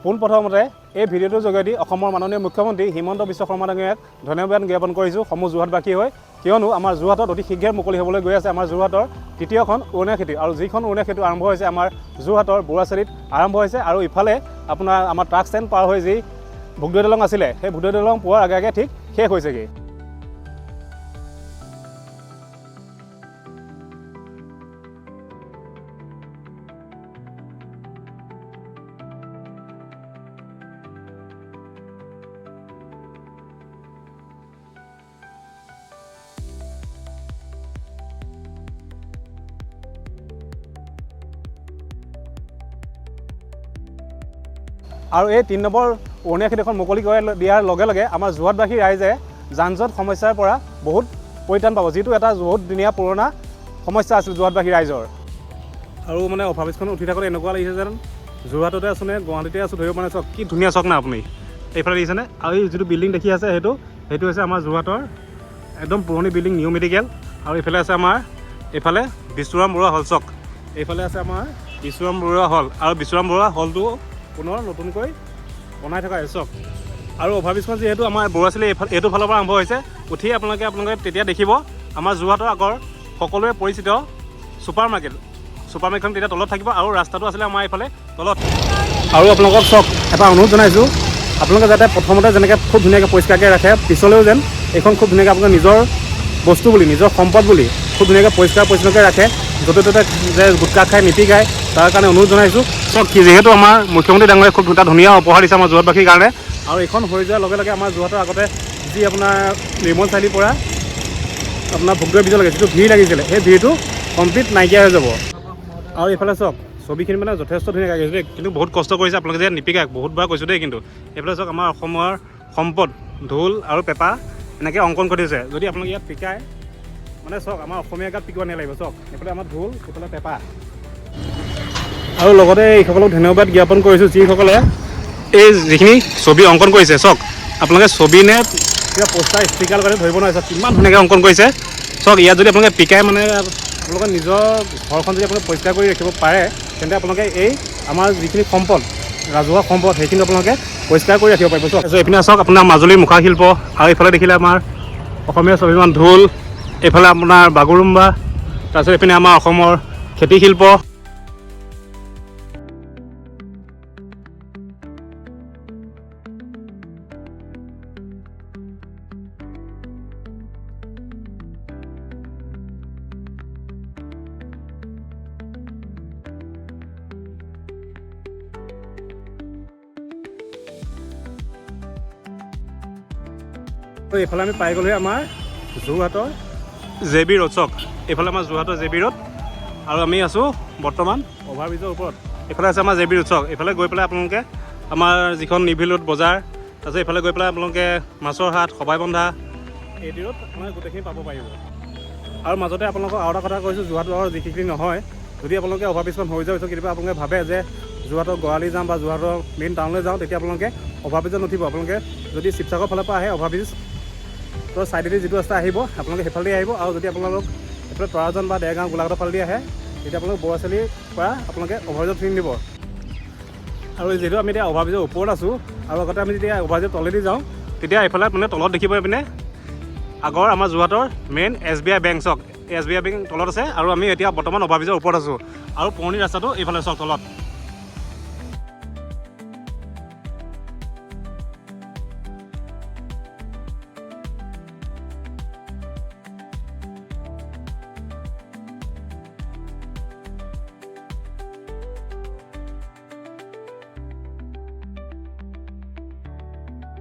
পোনপ্ৰথমতে এই ভিডিঅ'টোৰ যোগেদি অসমৰ মাননীয় মুখ্যমন্ত্ৰী হিমন্ত বিশ্ব শৰ্মা ডাঙৰীয়াক ধন্যবাদ জ্ঞাপন কৰিছোঁ সমূহ যোৰহাটবাসী হৈ, কিয়নো আমাৰ যোৰহাটত অতি শীঘ্ৰে মুকলি হ'বলৈ গৈ আছে আমাৰ যোৰহাটৰ তৃতীয়খন উৰণীয়া খেতি, আৰু যিখন উৰণীয়া খেতি আৰম্ভ হৈছে আমাৰ যোৰহাটৰ বৰুৱাচাৰিত আৰম্ভ হৈছে, আৰু ইফালে আপোনাৰ আমাৰ ট্ৰাক ষ্টেণ্ড পাৰ হৈ যি ভোগদৈ দলং আছিলে সেই ভোগদৈ দলং পোৱাৰ আগে আগে ঠিক শেষ হৈছেগৈ। আৰু এই ৩ নম্বৰ উৰণীয়া খেতিখন মুকলি কৰি দিয়াৰ লগে লগে আমাৰ যোৰহাটবাসী ৰাইজে যান জঁট সমস্যাৰ পৰা বহুত পৰিত্ৰাণ পাব, যিটো এটা বহুত দিনীয়া পুৰণা সমস্যা আছিল যোৰহাটবাসী ৰাইজৰ। আৰু মানে অভাৰব্ৰিজখন উঠি থাকোঁতে এনেকুৱা লাগিছে যেন যোৰহাটতে আছোঁ নে গুৱাহাটীতে আছোঁ ধৰিব পৰা নাই। চাওক কি ধুনীয়া চাওক না আপুনি, এইফালে দেখিছেনে? আৰু এই যিটো বিল্ডিং দেখি আছে সেইটো হৈছে আমাৰ যোৰহাটৰ একদম পুৰণি বিল্ডিং নিউ মেডিকেল। আৰু এইফালে আছে আমাৰ এইফালে বিশ্বৰাম বৰুৱা হল। চাওক এইফালে আছে আমাৰ বিশ্বৰাম বৰুৱা হল, আৰু বিশ্বৰাম বৰুৱা হলটো পুনৰ নতুনকৈ বনাই থকা হৈছে। চাওক আৰু অভাৰব্ৰিজখন যিহেতু আমাৰ বৰুৱাচাৰিআলি এইটো ফালৰ পৰা আৰম্ভ হৈছে, উঠি আপোনালোকে তেতিয়া দেখিব আমাৰ যোৰহাটৰ আগৰ সকলোৱে পৰিচিত ছুপাৰ মাৰ্কেটখন তেতিয়া তলত থাকিব, আৰু ৰাস্তাটো আছিলে আমাৰ এইফালে তলত। আৰু আপোনালোকক চাওক এটা অনুৰোধ জনাইছোঁ, আপোনালোকে যাতে প্ৰথমতে যেনেকৈ খুব ধুনীয়াকৈ পৰিষ্কাৰকৈ ৰাখে, পিছলৈও যেন এইখন খুব ধুনীয়াকৈ আপোনালোকে নিজৰ বস্তু বুলি নিজৰ সম্পদ বুলি খুব ধুনীয়াকৈ পৰিষ্কাৰ পৰিচ্ছন্নকৈ ৰাখে, য'তে ত'তে যে গুটখা খাই নিপিকায় তাৰ কাৰণে অনুৰোধ জনাইছোঁ। চাওক যিহেতু আমাৰ মুখ্যমন্ত্ৰী ডাঙৰীয়াই খুব এটা ধুনীয়া উপহাৰ দিছে আমাৰ যোৰহাটবাসীৰ কাৰণে, আৰু এইখন হৈ যোৱাৰ লগে লগে আমাৰ যোৰহাটৰ আগতে যি আপোনাৰ নিৰ্মল চাৰিআলিৰ পৰা আপোনাৰ ভোগদৈ ব্ৰিজলৈকে যিটো ভিৰ লাগিছিলে সেই ভিৰটো কমপ্লিট নাইকিয়া হৈ যাব। আৰু এইফালে চাওক ছবিখিনি মানে যথেষ্ট ধুনীয়াকৈ আঁকিছে দেই, কিন্তু বহুত কষ্ট কৰিছে আপোনালোকে যে নিপিকায়, বহুতবাৰ কৈছোঁ দেই। কিন্তু এইফালে চাওক আমাৰ অসমৰ সম্পদ ঢোল আৰু পেঁপা এনেকৈ অংকন কৰি দিছে, যদি আপোনালোকে ইয়াত পিকায় মানে চাওক আমাৰ অসমীয়া গাত পিকিব নালাগিব। চাওক এইফালে আমাৰ ঢোল, এইফালে পেঁপা। আৰু লগতে এইসকলক ধন্যবাদ জ্ঞাপন কৰিছোঁ যিসকলে এই যিখিনি ছবি অংকন কৰিছে। চাওক আপোনালোকে ছবি নে কিবা পোষ্টাৰ ষ্টিকাৰ লগাই ধৰিব নোৱাৰে, চাওক কিমান ধুনীয়াকৈ অংকন কৰিছে। চাওক ইয়াত যদি আপোনালোকে পিকাই মানে আপোনালোকে নিজৰ ঘৰখন যদি আপোনালোকে পৰিষ্কাৰ কৰি ৰাখিব পাৰে, তেন্তে আপোনালোকে এই আমাৰ যিখিনি সম্পদ ৰাজহুৱা সম্পদ সেইখিনি আপোনালোকে পৰিষ্কাৰ কৰি ৰাখিব পাৰিব। চাওক এইপিনে চাওক আপোনাৰ মাজুলীৰ মুখাশিল্প, আৰু এইফালে দেখিলে আমাৰ অসমীয়া স্বাভিমান ঢোল, এইফালে আপোনাৰ বাগুৰুম্বা, তাৰপিছত এইপিনে আমাৰ অসমৰ খেতি শিল্প। এইফালে আমি পাই গ'লোহি আমাৰ যোৰহাটৰ জে.বি. ৰোড। চাওক এইফালে আমাৰ যোৰহাটৰ জে.বি. ৰোড, আৰু আমি আছোঁ বৰ্তমান অভাৰব্ৰিজৰ ওপৰত। এইফালে আছে আমাৰ জে.বি. ৰোড। চাওক এইফালে গৈ পেলাই আপোনালোকে আমাৰ যিখন নিভিল ৰোড বজাৰ, তাৰপিছত এইফালে গৈ পেলাই আপোনালোকে মাছৰ হাট, সবাইবন্ধা, এইটি ৰোড আপোনালোকে গোটেইখিনি পাব পাৰিব। আৰু মাজতে আপোনালোকক আৰু এটা কথা কৈছোঁ, যোৰহাটৰ যিখিনি নহয়, যদি আপোনালোকে অভাৰব্ৰিজখন হৈ যায়, কেতিয়াবা আপোনালোকে ভাবে যে যোৰহাটৰ গৰালি যাওঁ বা যোৰহাটৰ মেইন টাউনলৈ যাওঁ, তেতিয়া আপোনালোকে অভাৰব্ৰিজত নুঠিব। আপোনালোকে যদি শিৱসাগৰ ফালৰ পৰা আহে অভাৰব্ৰিজ তো চাইডেদি যিটো ৰাস্তা আহিব আপোনালোকে সেইফালেদি আহিব, আৰু যদি আপোনালোক এইফালে তৰাজন বা দেৰগাঁও গোলাঘাটৰ ফালেদি আহে তেতিয়া আপোনালোক বৰুৱাচাৰিআলিৰ পৰা আপোনালোকে অভাৰব্ৰিজত ফিৰিং দিব। আৰু যিহেতু আমি এতিয়া অভাৰব্ৰিজৰ ওপৰত আছোঁ, আৰু আগতে আমি যেতিয়া অভাৰব্ৰিজৰ তলেদি যাওঁ তেতিয়া এইফালে মানে তলত দেখিব এইপিনে আগৰ আমাৰ যোৰহাটৰ মেইন SBI বেংক। চাওক SBI বেংক তলত আছে, আৰু আমি এতিয়া বৰ্তমান অভাৰব্ৰিজৰ ওপৰত আছোঁ, আৰু পুৰণি ৰাস্তাটো এইফালে চাওক তলত।